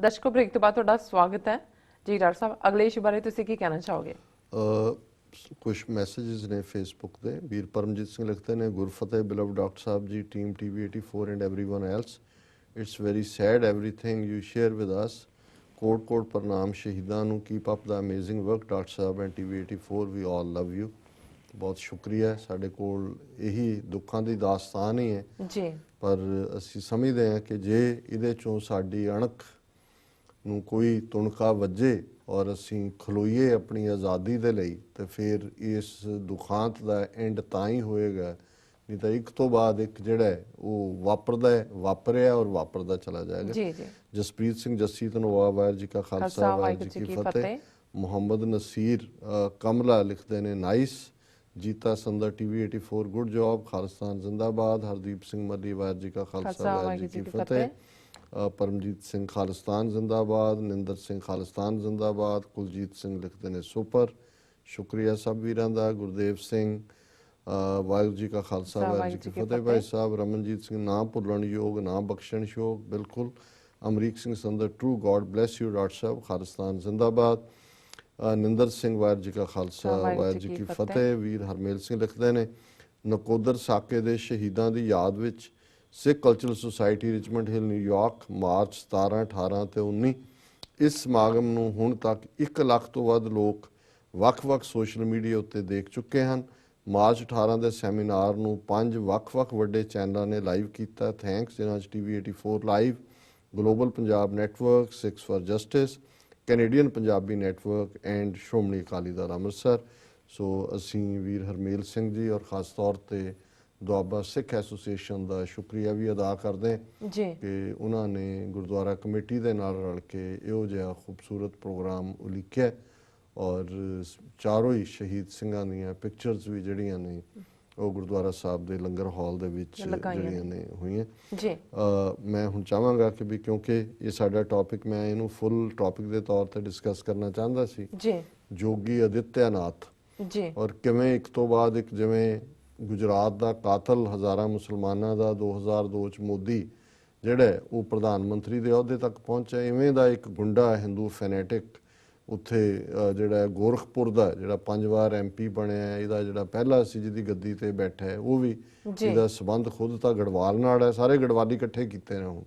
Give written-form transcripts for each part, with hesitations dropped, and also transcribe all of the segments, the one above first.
ਦਰਸ਼ਕੋ break ਤੋਂ ਬਾਅਦ ਤੁਹਾਡਾ ਸਵਾਗਤ ਹੈ ਜੀ। ਡਾਕਟਰ ਸਾਹਿਬ, ਅਗਲੇ ਇਸ਼ੂ ਬਾਰੇ ਤੁਸੀਂ ਕੀ ਕਹਿਣਾ ਚਾਹੋਗੇ? ਕੁਛ ਮੈਸੇजेस ਨੇ ਫੇਸਬੁੱਕ ਤੇ। ਵੀਰ ਪਰਮਜੀਤ ਸਿੰਘ ਲਿਖਦੇ ਨੇ, ਗੁਰਫਤਿਹ ਬਿਲਵਡ ਡਾਕਟਰ ਸਾਹਿਬ ਜੀ, team TV 84 and everyone else, it's very sad everything you share with us. Quote quote ਪ੍ਰਣਾਮ ਸ਼ਹੀਦਾਂ ਨੂੰ, keep up the amazing work doctor ਸਾਹਿਬ and TV 84, we all love you. ਬਹੁਤ ਸ਼ੁਕਰੀਆ। ਸਾਡੇ ਕੋਲ ਇਹੀ ਦੁੱਖਾਂ ਦੀ ਦਾਸਤਾਨ ਹੀ ਹੈ ਜੀ, ਪਰ ਅਸੀਂ ਸਮਝਦੇ ਹਾਂ ਕਿ ਜੇ ਇਹਦੇ ਚੋਂ ਸਾਡੀ ਅਣਖ ਨੂੰ ਕੋਈ ਤੁਣਕਾ ਵੱਜੇ ਔਰ ਅਸੀਂ ਖਲੋਈਏ ਆਪਣੀ ਆਜ਼ਾਦੀ ਦੇ ਲਈ, ਤੇ ਫਿਰ ਇਸ ਦੁਖਾਂਤ ਦਾ ਐਂਡ ਤਾਂ ਹੀ ਹੋਏਗਾ। ਨਹੀਂ ਤਾਂ ਇੱਕ ਤੋਂ ਬਾਅਦ ਇੱਕ ਜਿਹੜਾ ਉਹ ਵਾਪਰਿਆ ਔਰ ਵਾਪਰਦਾ ਚਲਾ ਜਾਏਗਾ। ਜੀ ਜੀ। ਜਸਪ੍ਰੀਤ ਸਿੰਘ ਜੱਸੀ ਧਨੋਆ, ਵਾਹਿਗੁਰੂ ਜੀ ਕਾ ਖਾਲਸਾ ਵਾਹਿਗੁਰੂ ਜੀ ਕੀ ਫਤਿਹ। ਮੁਹੰਮਦ ਨਸੀਰ ਕਮਲਾ ਲਿਖਦੇ ਨੇ, nice. Jeeta Sandhar TV 84, good job, Khalistan ਜ਼ਿੰਦਾਬਾਦ। ਹਰਦੀਪ ਸਿੰਘ ਮੱਲੀ, ਵਾਹਿਗੁਰੂ ਜੀ ਕਾ ਖਾਲਸਾ ਵਾਹਿਗੁਰੂ ਜੀ ਕੀ ਫਤਿਹ। ਪਰਮਜੀਤ ਸਿੰਘ, ਖਾਲਿਸਤਾਨ ਜ਼ਿੰਦਾਬਾਦ। ਨਿੰਦਰ ਸਿੰਘ, ਖਾਲਿਸਤਾਨ ਜ਼ਿੰਦਾਬਾਦ। ਕੁਲਜੀਤ ਸਿੰਘ ਲਿਖਦੇ ਨੇ, ਸੁਪਰ, ਸ਼ੁਕਰੀਆ ਸਭ ਵੀਰਾਂ ਦਾ। ਗੁਰਦੇਵ ਸਿੰਘ, ਵਾਹਿਗੁਰੂ ਜੀ ਕਾ ਖਾਲਸਾ ਵਾਹਿਗੁਰੂ ਜੀ ਕੀ ਫਤਿਹ। ਭਾਈ ਸਾਹਿਬ ਰਮਨਜੀਤ ਸਿੰਘ, ਨਾ ਭੁੱਲਣ ਯੋਗ ਨਾ ਬਖਸ਼ਣ ਯੋਗ, ਬਿਲਕੁਲ। Amrik Singh Sandhar, true God bless you doctor ਸਾਹਿਬ, ਖਾਲਿਸਤਾਨ ਜ਼ਿੰਦਾਬਾਦ। ਨਿੰਦਰ ਸਿੰਘ, ਵਾਹਿਗੁਰੂ ਜੀ ਕਾ ਖਾਲਸਾ ਵਾਹਿਗੁਰੂ ਜੀ ਕੀ ਫਤਿਹ। ਵੀਰ ਹਰਮੇਲ ਸਿੰਘ ਲਿਖਦੇ ਨੇ, ਨਕੋਦਰ ਸਾਕੇ ਦੇ ਸ਼ਹੀਦਾਂ ਦੀ ਯਾਦ ਵਿੱਚ Sikh cultural society Richmond Hill New York, March 17, 18 ਤੇ 19। ਇਸ ਸਮਾਗਮ ਨੂੰ ਹੁਣ ਤੱਕ 1 ਲੱਖ ਤੋਂ ਵੱਧ ਲੋਕ ਵੱਖ-ਵੱਖ ਸੋਸ਼ਲ ਮੀਡੀਆ ਉੱਤੇ ਦੇਖ ਚੁੱਕੇ ਹਨ। ਮਾਰਚ 18 ਦੇ ਸੈਮੀਨਾਰ ਨੂੰ 5 ਵੱਖ-ਵੱਖ ਵੱਡੇ ਚੈਨਲਾਂ ਨੇ ਲਾਈਵ ਕੀਤਾ। ਥੈਂਕਸ ਜਿਨ੍ਹਾਂ 'ਚ TV 84 live, global Punjab network, 6 for justice, Canadian Punjabi network and Shiromani Akali Dal Amritsar. So ਅਸੀਂ ਵੀਰ ਹਰਮੇਲ ਸਿੰਘ ਜੀ ਔਰ ਖਾਸ ਤੌਰ ਤੇ ਦੁਆਬਾ ਸਿੱਖ ਐਸੋਸੀਏਸ਼ਨ ਦਾ ਸ਼ੁਕਰੀਆ ਵੀ ਅਦਾ ਕਰਦੇ ਜੀ ਕਿ ਉਹਨਾਂ ਨੇ ਗੁਰਦੁਆਰਾ ਕਮੇਟੀ ਦੇ ਨਾਲ ਰਲ ਕੇ ਇਹੋ ਜਿਹਾ ਖੂਬਸੂਰਤ ਪ੍ਰੋਗਰਾਮ ਉਲੀਕਿਆ ਔਰ ਚਾਰੋਂ ਹੀ ਸ਼ਹੀਦ ਸਿੰਘਾਂ ਦੀਆਂ ਪਿਕਚਰਸ ਵੀ ਜਿਹੜੀਆਂ ਨੇ ਉਹ ਗੁਰਦੁਆਰਾ ਸਾਹਿਬ ਦੇ ਲੰਗਰ ਹਾਲ ਦੇ ਵਿੱਚ ਜਿਹੜੀਆਂ ਨੇ ਹੋਈਆਂ। ਜੀ ਮੈਂ ਹੁਣ ਚਾਹਾਂਗਾ ਕਿ ਵੀ ਕਿਉਂਕਿ ਇਹ ਸਾਡਾ ਟੌਪਿਕ, ਮੈਂ ਇਹਨੂੰ ਫੁੱਲ ਟੌਪਿਕ ਦੇ ਤੌਰ ਤੇ ਡਿਸਕਸ ਕਰਨਾ ਚਾਹੁੰਦਾ ਸੀ। ਜੀ ਜੋਗੀ ਆਦਿੱਤਿਆਨਾਥ ਜੀ ਔਰ ਕਿਵੇਂ ਇੱਕ ਤੋਂ ਬਾਅਦ ਇੱਕ, ਜਿਵੇਂ ਗੁਜਰਾਤ ਦਾ ਕਾਤਲ ਹਜ਼ਾਰਾਂ ਮੁਸਲਮਾਨਾਂ ਦਾ 2002 ਚ ਮੋਦੀ ਜਿਹੜਾ ਉਹ ਪ੍ਰਧਾਨ ਮੰਤਰੀ ਦੇ ਅਹੁਦੇ ਤੱਕ ਪਹੁੰਚਿਆ, ਇਵੇਂ ਦਾ ਇੱਕ ਗੁੰਡਾ ਹਿੰਦੂ ਫੈਨੇਟਿਕ ਉੱਥੇ ਜਿਹੜਾ ਗੋਰਖਪੁਰ ਦਾ ਜਿਹੜਾ 5 ਵਾਰ MP ਬਣਿਆ, ਇਹਦਾ ਜਿਹੜਾ ਪਹਿਲਾ ਸੀ ਜਿਹਦੀ ਗੱਦੀ ਤੇ ਬੈਠਾ ਹੈ ਉਹ ਵੀ, ਇਹਦਾ ਸੰਬੰਧ ਖੁਦ ਤਾਂ ਗੜਵਾਲ ਨਾਲ ਹੈ। ਸਾਰੇ ਗੜਵਾਲੀ ਇਕੱਠੇ ਕੀਤੇ ਨੇ ਹੁਣ,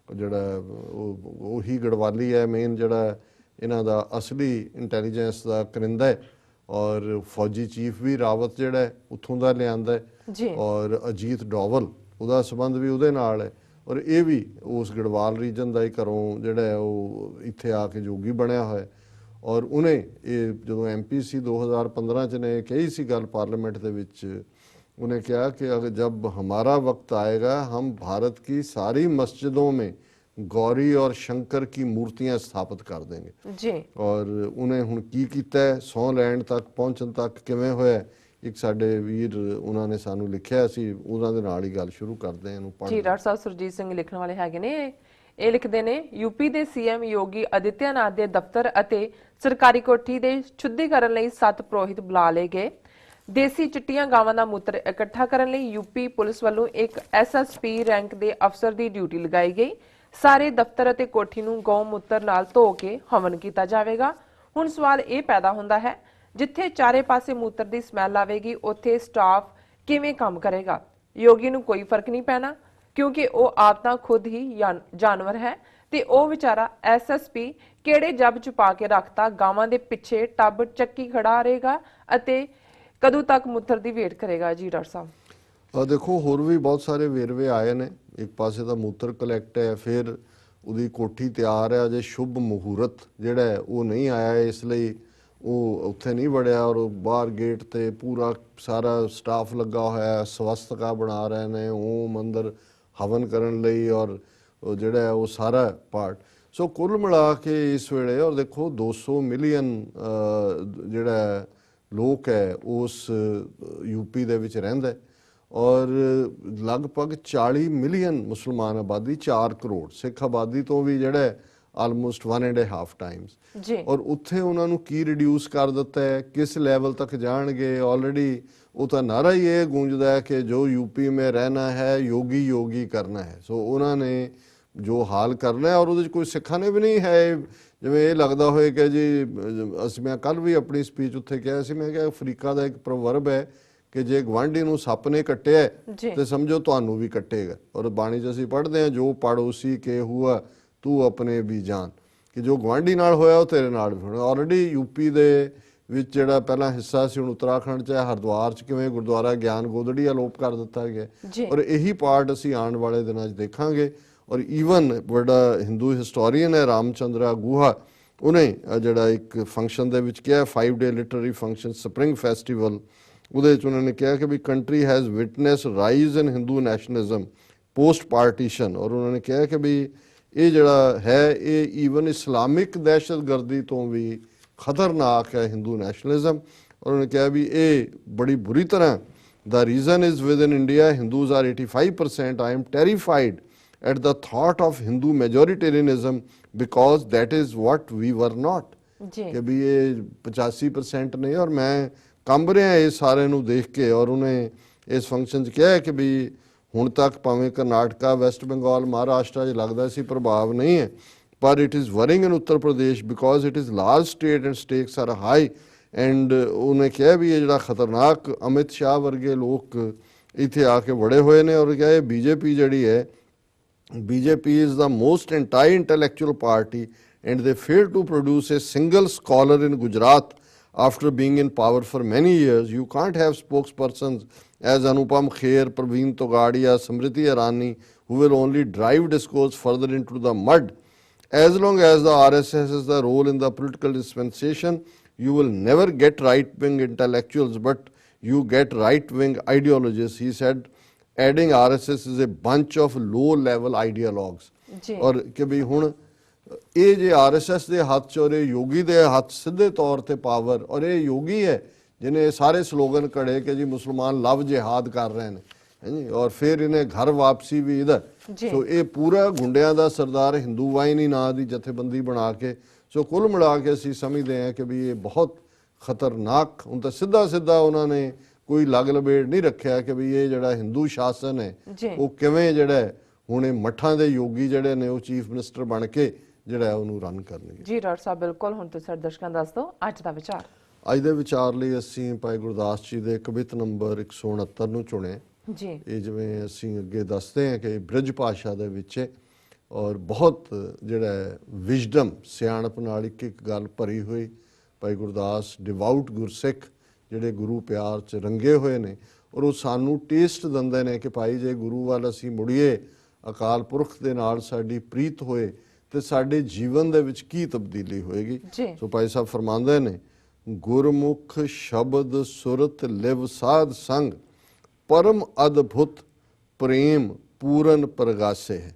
ਜਿਹੜਾ ਉਹੀ ਗੜਵਾਲੀ ਹੈ ਮੇਨ ਜਿਹੜਾ ਇਹਨਾਂ ਦਾ ਅਸਲੀ ਇੰਟੈਲੀਜੈਂਸ ਦਾ ਕਰਿੰਦਾ ਹੈ। ਔਰ ਫੌਜੀ ਚੀਫ ਵੀ ਰਾਵਤ ਜਿਹੜਾ ਹੈ ਉੱਥੋਂ ਦਾ ਲਿਆਂਦਾ ਹੈ ਔਰ ਅਜੀਤ ਡੋਵਲ ਉਹਦਾ ਸੰਬੰਧ ਵੀ ਉਹਦੇ ਨਾਲ ਹੈ ਔਰ ਇਹ ਵੀ ਉਸ ਗੜਵਾਲ ਰੀਜਨ ਦਾ ਹੀ ਘਰੋਂ ਜਿਹੜਾ ਉਹ ਇੱਥੇ ਆ ਕੇ ਜੋਗੀ ਬਣਿਆ ਹੋਇਆ। ਔਰ ਉਹਨੇ ਇਹ ਜਦੋਂ MP ਸੀ 2015 ਚ ਨੇ ਕਹੀ ਸੀ ਗੱਲ ਪਾਰਲੀਮੈਂਟ ਦੇ ਵਿੱਚ, ਉਹਨੇ ਕਿਹਾ कि अगर जब हमारा वक्त आएगा हम भारत की सारी मस्जिदों में गौरी और शंकर की मूर्तियां स्थापित कर देंगे जी। और उन्हें हुण की कीता है, सौ लैंड तक पहुंचण तक किवें होया। एक साडे वीर उन्होंने सानू लिखिया सी, उन्हां दे नाल ही गल शुरू करदे हैं। जी डॉक्टर साहब सुरजीत सिंह लिखण वाले हैगे ने, ਇਹ ਲਿਖਦੇ ਨੇ, ਯੂਪੀ ਦੇ CM ਯੋਗੀ ਆਦਿੱਤਿਆਨਾਥ ਦੇ ਦਫ਼ਤਰ ਅਤੇ ਸਰਕਾਰੀ ਕੋਠੀ ਦੇ ਸ਼ੁੱਧੀਕਰਨ ਲਈ 7 ਪੁਰੋਹਿਤ ਬੁਲਾ ਲਏ ਗਏ। ਦੇਸੀ ਚਿੱਟੀਆਂ ਗਾਵਾਂ ਦਾ ਮੂਤਰ ਇਕੱਠਾ ਕਰਨ ਲਈ ਯੂਪੀ ਪੁਲਿਸ ਵੱਲੋਂ ਇੱਕ SSP ਰੈਂਕ ਦੇ ਅਫਸਰ ਦੀ ਡਿਊਟੀ ਲਗਾਈ ਗਈ। ਸਾਰੇ ਦਫ਼ਤਰ ਅਤੇ ਕੋਠੀ ਨੂੰ ਗਊ ਮੂਤਰ ਨਾਲ ਧੋ ਕੇ ਹਵਨ ਕੀਤਾ ਜਾਵੇਗਾ। ਹੁਣ ਸਵਾਲ ਇਹ ਪੈਦਾ ਹੁੰਦਾ ਹੈ, ਜਿੱਥੇ ਚਾਰੇ ਪਾਸੇ ਮੂਤਰ ਦੀ ਸਮੈਲ ਆਵੇਗੀ ਉੱਥੇ ਸਟਾਫ ਕਿਵੇਂ ਕੰਮ ਕਰੇਗਾ? ਯੋਗੀ ਨੂੰ ਕੋਈ ਫਰਕ ਨਹੀਂ ਪੈਣਾ ਕਿਉਂਕਿ ਉਹ ਆਪ ਤਾਂ ਖੁਦ ਹੀ ਜਾਨਵਰ ਹੈ ਤੇ ਉਹ ਵਿਚਾਰਾ SSP ਕਿਹੜੇ ਜੱਬ ਛੁਪਾ ਕੇ ਰੱਖਤਾ ਗਾਵਾਂ ਦੇ ਪਿੱਛੇ ਟੱਬ ਚੱਕੀ ਖੜਾ ਰਹੇਗਾ ਅਤੇ ਕਦੋਂ ਤੱਕ ਮੂਤਰ ਦੀ ਵੇਟ ਕਰੇਗਾ? ਜੀ ਡਾਕਟਰ ਸਾਹਿਬ ਦੇਖੋ ਹੋਰ ਵੀ ਬਹੁਤ ਸਾਰੇ ਵੇਰਵੇ ਆਏ ਨੇ। ਇੱਕ ਪਾਸੇ ਦਾ ਮੂਤਰ ਕਲੈਕਟ ਹੈ, ਫਿਰ ਉਹਦੀ ਕੋਠੀ ਤਿਆਰ ਹੈ, ਅਜੇ ਸ਼ੁਭ ਮਹੂਰਤ ਜਿਹੜਾ ਉਹ ਨਹੀਂ ਆਇਆ, ਇਸ ਲਈ ਉਹ ਉੱਥੇ ਨਹੀਂ ਵੜਿਆ ਔਰ ਬਾਹਰ ਗੇਟ ਤੇ ਪੂਰਾ ਸਾਰਾ ਸਟਾਫ ਲੱਗਾ ਹੋਇਆ, ਸਵਸਤਕਾ ਬਣਾ ਰਹੇ ਨੇ ਓਮ ਅੰਦਰ ਹਵਨ ਕਰਨ ਲਈ ਔਰ ਜਿਹੜਾ ਉਹ ਸਾਰਾ ਪਾਰਟ। ਸੋ ਕੁੱਲ ਮਿਲਾ ਕੇ ਇਸ ਵੇਲੇ ਔਰ ਦੇਖੋ 200 ਮਿਲੀਅਨ ਜਿਹੜਾ ਲੋਕ ਹੈ ਉਸ ਯੂਪੀ ਦੇ ਵਿੱਚ ਰਹਿੰਦਾ ਔਰ ਲਗਭਗ 40 ਮਿਲੀਅਨ ਮੁਸਲਮਾਨ ਆਬਾਦੀ, 4 ਕਰੋੜ ਸਿੱਖ ਆਬਾਦੀ ਤੋਂ ਵੀ ਜਿਹੜਾ ਆਲਮੋਸਟ 1.5 ਟਾਈਮਸ। ਔਰ ਉੱਥੇ ਉਹਨਾਂ ਨੂੰ ਕੀ ਰਿਡਿਊਸ ਕਰ ਦਿੱਤਾ ਹੈ, ਕਿਸ ਲੈਵਲ ਤੱਕ ਜਾਣਗੇ? ਆਲਰੇਡੀ ਉਹ ਤਾਂ ਨਾਰਾ ਹੀ ਇਹ ਗੂੰਜਦਾ ਹੈ ਕਿ ਜੋ ਯੂਪੀ ਮੇਂ ਰਹਿਣਾ ਹੈ ਯੋਗੀ ਯੋਗੀ ਕਰਨਾ ਹੈ। ਸੋ ਉਹਨਾਂ ਨੇ ਜੋ ਹਾਲ ਕਰਨਾ ਹੈ, ਔਰ ਉਹਦੇ 'ਚ ਕੋਈ ਸਿੱਖਾਂ ਨੇ ਵੀ ਨਹੀਂ ਹੈ ਜਿਵੇਂ ਇਹ ਲੱਗਦਾ ਹੋਏ ਕਿ ਜੀ ਅਸੀਂ, ਮੈਂ ਕੱਲ ਵੀ ਆਪਣੀ ਸਪੀਚ ਉੱਥੇ ਕਿਹਾ ਸੀ, ਮੈਂ ਕਿਹਾ ਅਫਰੀਕਾ ਦਾ ਇੱਕ ਪ੍ਰਵਰਬ ਹੈ ਕਿ ਜੇ ਗਵਾਂਢੀ ਨੂੰ ਸੱਪ ਨੇ ਕੱਟਿਆ ਤੇ ਸਮਝੋ ਤੁਹਾਨੂੰ ਵੀ ਕੱਟੇਗਾ। ਔਰ ਬਾਣੀ 'ਚ ਅਸੀਂ ਪੜ੍ਹਦੇ ਹਾਂ, ਜੋ ਪੜੋਸੀ ਕੇ ਹੁਆ ਤੂੰ ਆਪਣੇ ਵੀ ਜਾਨ, ਕਿ ਜੋ ਗਵਾਂਢੀ ਨਾਲ ਹੋਇਆ ਉਹ ਤੇਰੇ ਨਾਲ ਵੀ ਹੋਣਾ। ਆਲਰੇਡੀ ਯੂਪੀ ਦੇ ਵਿੱਚ ਜਿਹੜਾ ਪਹਿਲਾਂ ਹਿੱਸਾ ਸੀ, ਹੁਣ ਉੱਤਰਾਖੰਡ 'ਚ ਹਰਿਦੁਆਰ 'ਚ ਕਿਵੇਂ ਗੁਰਦੁਆਰਾ ਗਿਆਨ ਗੋਦੜੀ ਅਲੋਪ ਕਰ ਦਿੱਤਾ ਗਿਆ, ਔਰ ਇਹੀ ਪਾਰਟ ਅਸੀਂ ਆਉਣ ਵਾਲੇ ਦਿਨਾਂ 'ਚ ਦੇਖਾਂਗੇ। ਔਰ ਈਵਨ ਬੜਾ ਹਿੰਦੂ ਹਿਸਟੋਰੀਅਨ ਹੈ ਰਾਮਚੰਦਰਾ ਗੁਹਾ, ਉਹਨੇ ਜਿਹੜਾ ਇੱਕ ਫੰਕਸ਼ਨ ਦੇ ਵਿੱਚ ਕਿਹਾ 5 day literary function spring festival, ਉਹਦੇ 'ਚ ਉਹਨਾਂ ਨੇ ਕਿਹਾ ਕਿ we country has witness rise in Hindu nationalism post partition. ਔਰ ਉਹਨਾਂ ਨੇ ਕਿਹਾ ਕਿ ਵੀ ਇਹ ਜਿਹੜਾ ਹੈ ਇਹ ਈਵਨ ਇਸਲਾਮਿਕ ਦਹਿਸ਼ਤਗਰਦੀ ਤੋਂ ਵੀ ਖਤਰਨਾਕ ਹੈ ਹਿੰਦੂ ਨੈਸ਼ਨਲਿਜ਼ਮ। ਔਰ ਉਹਨੇ ਕਿਹਾ ਵੀ ਇਹ ਬੜੀ ਬੁਰੀ ਤਰ੍ਹਾਂ ਦਾ reason is with in India Hindus are 85%। I am terrified at the thought of Hindu majoritarianism because that is what we were not। ਕਿ ਵੀ ਇਹ 85% ਨਹੀਂ, ਔਰ ਮੈਂ ਕੰਬ ਰਿਹਾ ਇਹ ਸਾਰੇ ਨੂੰ ਦੇਖ ਕੇ। ਔਰ ਉਹਨੇ ਇਸ ਫੰਕਸ਼ਨ 'ਚ ਕਿਹਾ ਕਿ ਵੀ ਹੁਣ ਤੱਕ ਭਾਵੇਂ ਕਰਨਾਟਕਾ, ਵੈਸਟ ਬੰਗਾਲ, ਮਹਾਰਾਸ਼ਟਰ 'ਚ ਲੱਗਦਾ ਸੀ ਪ੍ਰਭਾਵ ਨਹੀਂ ਹੈ, ਪਰ it is worrying in Uttar Pradesh because it is large state and stakes are high. And ਉਹਨੇ ਕਿਹਾ ਵੀ ਇਹ ਜਿਹੜਾ ਖਤਰਨਾਕ ਅਮਿਤ ਸ਼ਾਹ ਵਰਗੇ ਲੋਕ ਇੱਥੇ ਆ ਕੇ ਵੜੇ ਹੋਏ ਨੇ, ਔਰ ਕਿਹਾ ਇਹ ਬੀਜੇਪੀ ਜਿਹੜੀ ਹੈ, BJP is the most anti-intellectual party and they failed to produce a single scholar in Gujarat after being in power for many years. You can't have spokespersons as Anupam Kher, Praveen Togadia, Smriti Irani, who will only drive discourse further into the mud. As long as the RSS has the role in the political dispensation, you will never get right-wing intellectuals, but you get right-wing ideologists, he said, adding RSS is a bunch of low-level ideologues। ਔਰ ਕਿ ਵੀ ਹੁਣ ਇਹ ਜੇ RSS ਦੇ ਹੱਥ 'ਚ ਔਰ ਇਹ ਯੋਗੀ ਦੇ ਹੱਥ ਸਿੱਧੇ ਤੌਰ ਤੇ ਪਾਵਰ, ਔਰ ਇਹ ਯੋਗੀ ਹੈ ਜਿਹਨੇ ਸਾਰੇ ਸਲੋਗਨ ਕੜੇ ਕਿ ਜੀ ਮੁਸਲਮਾਨ ਲਵ ਜਿਹਾਦ ਕਰ ਰਹੇ ਨੇ, ਹਾਂਜੀ, ਔਰ ਫਿਰ ਇਹਨੇ ਘਰ ਵਾਪਸੀ ਵੀ ਇਧਰ। ਸੋ ਇਹ ਪੂਰਾ ਗੁੰਡਿਆਂ ਦਾ ਸਰਦਾਰ ਹਿੰਦੂ ਵਾਹਿਨੀ ਨਾਂ ਦੀ ਜਥੇਬੰਦੀ ਬਣਾ ਕੇ, ਸੋ ਕੁੱਲ ਮਿਲਾ ਕੇ ਅਸੀਂ ਸਮਝਦੇ ਹਾਂ ਕਿ ਵੀ ਇਹ ਬਹੁਤ ਖਤਰਨਾਕ, ਹੁਣ ਤਾਂ ਸਿੱਧਾ ਸਿੱਧਾ ਉਹਨਾਂ ਨੇ ਕੋਈ ਲਗ ਲਬੇੜ ਨਹੀਂ ਰੱਖਿਆ ਕਿ ਵੀ ਇਹ ਜਿਹੜਾ ਹਿੰਦੂ ਸ਼ਾਸਨ ਹੈ ਉਹ ਕਿਵੇਂ ਜਿਹੜਾ ਹੁਣ ਇਹ ਮੱਠਾਂ ਦੇ ਯੋਗੀ ਜਿਹੜੇ ਨੇ ਉਹ ਚੀਫ ਮਿਨਿਸਟਰ ਬਣ ਕੇ ਜਿਹੜਾ ਉਹਨੂੰ ਰਨ ਕਰਨਗੇ। ਜੀ ਡਾਕਟਰ ਸਾਹਿਬ, ਬਿਲਕੁਲ। ਹੁਣ ਤੁਸੀਂ ਸਾਡੇ ਦਰਸ਼ਕਾਂ ਦੱਸ ਦਿਓ ਅੱਜ ਦਾ ਵਿਚਾਰ। ਅੱਜ ਦੇ ਵਿਚਾਰ ਲਈ ਅਸੀਂ ਭਾਈ ਗੁਰਦਾਸ ਜੀ ਦੇ ਕਵਿਤ ਨੰਬਰ 169 ਨੂੰ ਚੁਣੇ ਜੀ। ਇਹ ਜਿਵੇਂ ਅਸੀਂ ਅੱਗੇ ਦੱਸਦੇ ਹਾਂ ਕਿ ਬ੍ਰਿਜ ਭਾਸ਼ਾ ਦੇ ਵਿੱਚ ਹੈ, ਔਰ ਬਹੁਤ ਜਿਹੜਾ ਵਿਜ਼ਡਮ ਸਿਆਣਪ ਨਾਲ ਇੱਕ ਇੱਕ ਗੱਲ ਭਰੀ ਹੋਈ। ਭਾਈ ਗੁਰਦਾਸ ਡਿਵਾਊਟ ਗੁਰਸਿੱਖ ਜਿਹੜੇ ਗੁਰੂ ਪਿਆਰ 'ਚ ਰੰਗੇ ਹੋਏ ਨੇ, ਔਰ ਉਹ ਸਾਨੂੰ ਟੇਸਟ ਦਿੰਦੇ ਨੇ ਕਿ ਭਾਈ ਜੇ ਗੁਰੂ ਵੱਲ ਅਸੀਂ ਮੁੜੀਏ, ਅਕਾਲ ਪੁਰਖ ਦੇ ਨਾਲ ਸਾਡੀ ਪ੍ਰੀਤ ਹੋਏ ਤੇ ਸਾਡੇ ਜੀਵਨ ਦੇ ਵਿੱਚ ਕੀ ਤਬਦੀਲੀ ਹੋਏਗੀ। ਸੋ ਭਾਈ ਸਾਹਿਬ ਫਰਮਾਉਂਦੇ ਨੇ, ਗੁਰਮੁਖ ਸ਼ਬਦ ਸੁਰਤ ਲਿਵ ਸਾਧ ਸੰਗ ਪਰਮ ਅਦਭੁਤ ਪ੍ਰੇਮ ਪੂਰਨ ਪ੍ਰਗਾਸੇ ਹੈ।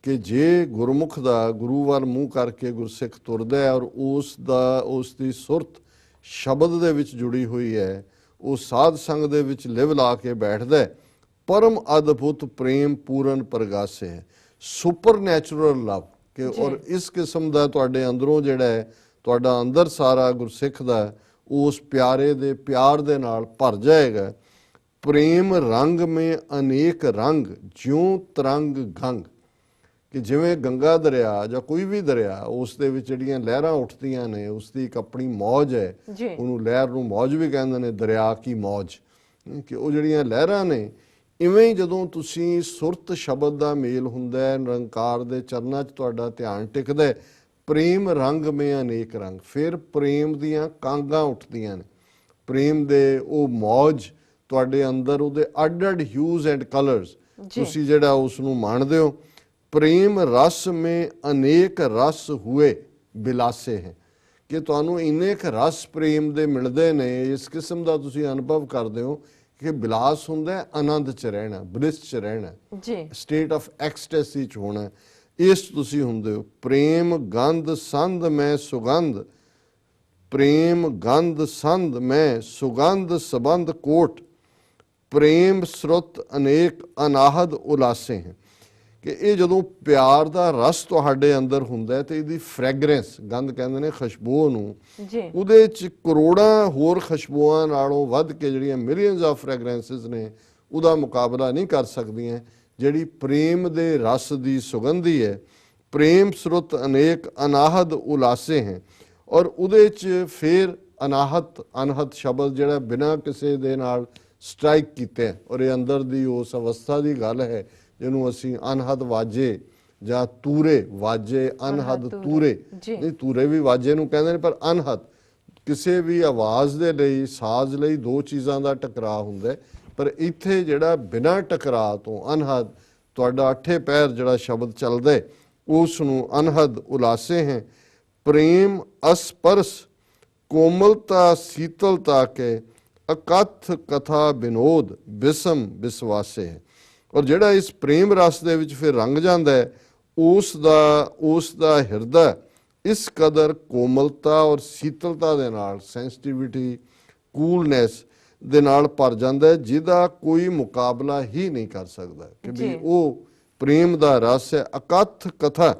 ਕਿ ਜੇ ਗੁਰਮੁਖ ਦਾ ਗੁਰੂ ਵੱਲ ਮੂੰਹ ਕਰਕੇ ਗੁਰਸਿੱਖ ਤੁਰਦਾ ਹੈ ਔਰ ਉਸ ਦੀ ਸੁਰਤ ਸ਼ਬਦ ਦੇ ਵਿੱਚ ਜੁੜੀ ਹੋਈ ਹੈ, ਉਹ ਸਾਧ ਸੰਗ ਦੇ ਵਿੱਚ ਲਿਵ ਲਾ ਕੇ ਬੈਠਦਾ ਹੈ, ਪਰਮ ਅਦਭੁਤ ਪ੍ਰੇਮ ਪੂਰਨ ਪ੍ਰਗਾਸੇ ਹੈ, ਸੁਪਰ ਨੈਚੁਰਲ ਲਵ। ਕਿ ਔਰ ਇਸ ਕਿਸਮ ਦਾ ਤੁਹਾਡੇ ਅੰਦਰੋਂ ਜਿਹੜਾ ਹੈ, ਤੁਹਾਡਾ ਅੰਦਰ ਸਾਰਾ ਗੁਰਸਿੱਖ ਦਾ ਉਸ ਪਿਆਰੇ ਦੇ ਪਿਆਰ ਦੇ ਨਾਲ ਭਰ ਜਾਏਗਾ। ਪ੍ਰੇਮ ਰੰਗ ਮੇ ਅਨੇਕ ਰੰਗ ਜਿਉਂ ਤਰੰਗ ਗੰਗ, ਕਿ ਜਿਵੇਂ ਗੰਗਾ ਦਰਿਆ ਜਾਂ ਕੋਈ ਵੀ ਦਰਿਆ, ਉਸ ਦੇ ਵਿੱਚ ਜਿਹੜੀਆਂ ਲਹਿਰਾਂ ਉੱਠਦੀਆਂ ਨੇ, ਉਸ ਦੀ ਇੱਕ ਆਪਣੀ ਮੌਜ ਹੈ, ਉਹਨੂੰ ਲਹਿਰ ਨੂੰ ਮੌਜ ਵੀ ਕਹਿੰਦੇ ਨੇ, ਦਰਿਆ ਕੀ ਮੌਜ। ਕਿ ਉਹ ਜਿਹੜੀਆਂ ਲਹਿਰਾਂ ਨੇ, ਇਵੇਂ ਹੀ ਜਦੋਂ ਤੁਸੀਂ ਸੁਰਤ ਸ਼ਬਦ ਦਾ ਮੇਲ ਹੁੰਦਾ ਹੈ, ਨਿਰੰਕਾਰ ਦੇ ਚਰਨਾਂ 'ਚ ਤੁਹਾਡਾ ਧਿਆਨ ਟਿਕਦਾ, ਪ੍ਰੇਮ ਰੰਗ ਮੇ ਅਨੇਕ ਰੰਗ, ਫਿਰ ਪ੍ਰੇਮ ਦੀਆਂ ਕਾਂਗਾਂ ਉੱਠਦੀਆਂ ਨੇ, ਪ੍ਰੇਮ ਦੇ ਉਹ ਮੌਜ ਤੁਹਾਡੇ ਅੰਦਰ, ਉਹਦੇ ਅੱਡ ਅੱਡ ਹਿਊਜ਼ ਐਂਡ ਕਲਰਸ ਤੁਸੀਂ ਜਿਹੜਾ ਉਸ ਨੂੰ ਮਾਣਦੇ ਹੋ। ਪ੍ਰੇਮ ਰਸ ਮੇ ਅਨੇਕ ਰਸ ਹੋਏ ਬਿਲਾਸੇ ਹੈ, ਕਿ ਤੁਹਾਨੂੰ ਇੰਨੇ ਕੁ ਰਸ ਪ੍ਰੇਮ ਦੇ ਮਿਲਦੇ ਨੇ, ਇਸ ਕਿਸਮ ਦਾ ਤੁਸੀਂ ਅਨੁਭਵ ਕਰਦੇ ਹੋ ਕਿ ਬਿਲਾਸ ਹੁੰਦਾ ਆਨੰਦ 'ਚ ਰਹਿਣਾ, ਬਲਿਸ 'ਚ ਰਹਿਣਾ, ਸਟੇਟ ਆਫ ਐਕਸਟੈਸੀ 'ਚ ਹੋਣਾ, ਇਸ ਤੁਸੀਂ ਹੁੰਦੇ ਹੋ। ਪ੍ਰੇਮ ਗੰਧ ਸੰਧ ਮੈਂ ਸੁਗੰਧ, ਪ੍ਰੇਮ ਗੰਧ ਸੰਧ ਮੈਂ ਸੁਗੰਧ ਸਬੰਧ ਕੋਟ, ਪ੍ਰੇਮ ਸਰੁਤ ਅਨੇਕ ਅਨਾਹਦ ਉਲਾਸੇ ਹੈ। ਕਿ ਇਹ ਜਦੋਂ ਪਿਆਰ ਦਾ ਰਸ ਤੁਹਾਡੇ ਅੰਦਰ ਹੁੰਦਾ ਤੇ ਇਹਦੀ ਫ੍ਰੈਗਰੈਂਸ, ਗੰਧ ਕਹਿੰਦੇ ਨੇ ਖੁਸ਼ਬੂ ਨੂੰ, ਉਹਦੇ 'ਚ ਕਰੋੜਾਂ ਹੋਰ ਖੁਸ਼ਬੂਆਂ ਨਾਲੋਂ ਵੱਧ ਕੇ ਜਿਹੜੀਆਂ ਮਿਲੀਅਨਸ ਆਫ ਫ੍ਰੈਗਰੈਂਸਿਸ ਨੇ, ਉਹਦਾ ਮੁਕਾਬਲਾ ਨਹੀਂ ਕਰ ਸਕਦੀਆਂ। ਜਿਹੜੀ ਪ੍ਰੇਮ ਦੇ ਰਸ ਦੀ ਸੁਗੰਧੀ ਹੈ। ਪ੍ਰੇਮ ਸਰੁੱਤ ਅਨੇਕ ਅਨਾਹਦ ਉਲਾਸੇ ਹੈ। ਔਰ ਉਹਦੇ 'ਚ ਫਿਰ ਅਨਹਤ ਸ਼ਬਦ ਜਿਹੜਾ ਬਿਨਾਂ ਕਿਸੇ ਦੇ ਨਾਲ ਸਟ੍ਰਾਈਕ ਕੀਤੇ, ਔਰ ਇਹ ਅੰਦਰ ਦੀ ਉਸ ਅਵਸਥਾ ਦੀ ਗੱਲ ਹੈ ਜਿਹਨੂੰ ਅਸੀਂ ਅਨਹਦ ਵਾਜੇ ਜਾਂ ਤੂਰੇ ਵਾਜੇ, ਅਨਹਦ ਤੂਰੇ, ਨਹੀਂ ਤੂਰੇ ਵੀ ਵਾਜੇ ਨੂੰ ਕਹਿੰਦੇ ਨੇ, ਪਰ ਅਨਹਦ ਕਿਸੇ ਵੀ ਆਵਾਜ਼ ਦੇ ਲਈ, ਸਾਜ਼ ਲਈ ਦੋ ਚੀਜ਼ਾਂ ਦਾ ਟਕਰਾਅ ਹੁੰਦਾ। ਪਰ ਇੱਥੇ ਜਿਹੜਾ ਬਿਨਾਂ ਟਕਰਾਅ ਤੋਂ ਅਨਹਦ ਤੁਹਾਡਾ ਅੱਠੇ ਪੈਰ ਜਿਹੜਾ ਸ਼ਬਦ ਚੱਲਦਾ ਹੈ ਉਸ ਨੂੰ ਅਨਹਦ ਉਲਾਸੇ ਹੈ। ਪ੍ਰੇਮ ਅਸਪਰਸ ਕੋਮਲਤਾ ਸੀਤਲਤਾ ਕੇ ਅਕਥ ਕਥਾ ਬਿਨੋਦ ਬਿਸਮ ਵਿਸਵਾਸੇ ਹੈ। ਔਰ ਜਿਹੜਾ ਇਸ ਪ੍ਰੇਮ ਰਸ ਦੇ ਵਿੱਚ ਫਿਰ ਰੰਗ ਜਾਂਦਾ ਹੈ ਉਸ ਦਾ ਹਿਰਦਾ ਇਸ ਕਦਰ ਕੋਮਲਤਾ ਔਰ ਸੀਤਲਤਾ ਦੇ ਨਾਲ, ਸੈਂਸਿਟੀਵਿਟੀ, ਕੂਲਨੈਸ ਦੇ ਨਾਲ ਭਰ ਜਾਂਦਾ ਹੈ ਜਿਹਦਾ ਕੋਈ ਮੁਕਾਬਲਾ ਹੀ ਨਹੀਂ ਕਰ ਸਕਦਾ। ਕਿ ਵੀ ਉਹ ਪ੍ਰੇਮ ਦਾ ਰਸ ਹੈ। ਅਕਥ ਕਥਾ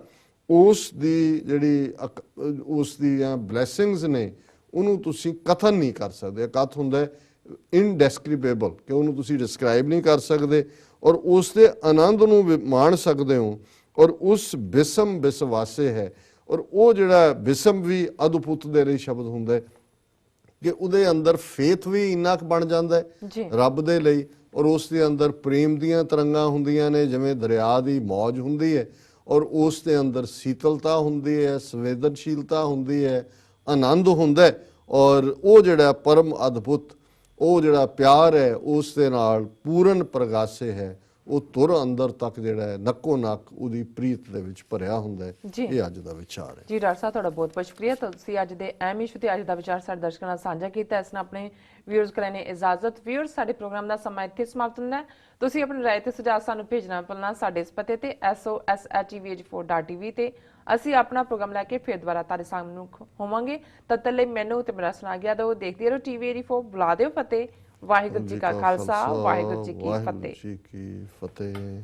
ਉਸ ਦੀ ਜਿਹੜੀ ਉਸ ਦੀਆਂ ਬਲੈਸਿੰਗਸ ਨੇ ਉਹਨੂੰ ਤੁਸੀਂ ਕਥਨ ਨਹੀਂ ਕਰ ਸਕਦੇ। ਅਕਥ ਹੁੰਦਾ ਹੈ ਇਨਡੈਸਕ੍ਰਿਪੇਬਲ, ਕਿ ਉਹਨੂੰ ਤੁਸੀਂ ਡਿਸਕ੍ਰਾਈਬ ਨਹੀਂ ਕਰ ਸਕਦੇ ਔਰ ਉਸ ਦੇ ਆਨੰਦ ਨੂੰ ਮਾਣ ਸਕਦੇ ਹੋ। ਔਰ ਉਸ ਬਿਸਮ ਵਿਸਵਾਸੇ ਹੈ। ਔਰ ਉਹ ਜਿਹੜਾ ਬਿਸਮ ਵੀ ਅਦਭੁਤ ਦੇ ਲਈ ਸ਼ਬਦ ਹੁੰਦਾ ਹੈ ਕਿ ਉਹਦੇ ਅੰਦਰ ਫੇਥ ਵੀ ਇੰਨਾ ਕੁ ਬਣ ਜਾਂਦਾ ਹੈ ਰੱਬ ਦੇ ਲਈ। ਔਰ ਉਸ ਦੇ ਅੰਦਰ ਪ੍ਰੇਮ ਦੀਆਂ ਤਰੰਗਾਂ ਹੁੰਦੀਆਂ ਨੇ ਜਿਵੇਂ ਦਰਿਆ ਦੀ ਮੌਜ ਹੁੰਦੀ ਹੈ। ਔਰ ਉਸ ਦੇ ਅੰਦਰ ਸੀਤਲਤਾ ਹੁੰਦੀ ਹੈ, ਸੰਵੇਦਨਸ਼ੀਲਤਾ ਹੁੰਦੀ ਹੈ, ਆਨੰਦ ਹੁੰਦਾ ਹੈ। ਔਰ ਉਹ ਜਿਹੜਾ ਪਰਮ ਅਦਭੁਤ ਉਹ ਜਿਹੜਾ ਪਿਆਰ ਹੈ ਉਸ ਦੇ ਨਾਲ ਪੂਰਨ ਪ੍ਰਗਾਸੇ ਹੈ। ਉਹ ਤੁਰ ਅੰਦਰ ਤੱਕ ਜਿਹੜਾ ਹੈ ਨੱਕੋ ਨੱਕ ਉਹਦੀ ਪ੍ਰੀਤ ਦੇ ਵਿੱਚ ਭਰਿਆ ਹੁੰਦਾ ਹੈ। ਇਹ ਅੱਜ ਦਾ ਵਿਚਾਰ ਹੈ ਜੀ। ਡਾਕਟਰ ਸਾਹਿਬ ਤੁਹਾਡਾ ਬਹੁਤ ਬਹੁਤ ਸ਼ੁਕਰੀਆ। ਤੁਸੀਂ ਅੱਜ ਦੇ ਅਹਿਮ ਇਸ਼ੂ ਤੇ ਅੱਜ ਦਾ ਵਿਚਾਰ ਸਾਡੇ ਦਰਸ਼ਕਾਂ ਨਾਲ ਸਾਂਝਾ ਕੀਤਾ। ਇਸ ਨਾਲ ਆਪਣੇ ਵਿਊਅਰਸ ਕੋਲ ਨੇ ਇਜਾਜ਼ਤ। ਵਿਊਅਰਸ, ਸਾਡੇ ਪ੍ਰੋਗਰਾਮ ਦਾ ਸਮਾਂ ਇੱਥੇ ਸਮਾਪਤ ਹੁੰਦਾ ਹੈ। ਤੁਸੀਂ ਆਪਣੀ ਰਾਏ ਤੇ ਸੁਝਾਅ ਸਾਨੂੰ ਭੇਜਣਾ ਭੁੱਲਣਾ ਸਾਡੇ ਇਸ ਪਤੇ ਤੇ sos@tvh4.tv ਤੇ ਅਸੀਂ ਆਪਣਾ ਪ੍ਰੋਗਰਾਮ ਲੈ ਕੇ ਫਿਰ ਦੁਬਾਰਾ ਤੁਹਾਡੇ ਸਾਹਮਣੇ ਹੋਵਾਂਗੇ। ਤਦ ਤੱਕ ਲਈ ਮੈਨੂੰ ਤੇ ਮੇਰਾ ਸੁਣਾ ਗਿਆ ਦੋ ਦੇਖਦੇ ਰਹੋ TV84। ਬੁਲਾ ਦਿਓ ਫਤਿਹ। ਵਾਹਿਗੁਰੂ ਜੀ ਕਾ ਖਾਲਸਾ, ਵਾਹਿਗੁਰੂ ਜੀ ਕੀ ਫਤਿਹ।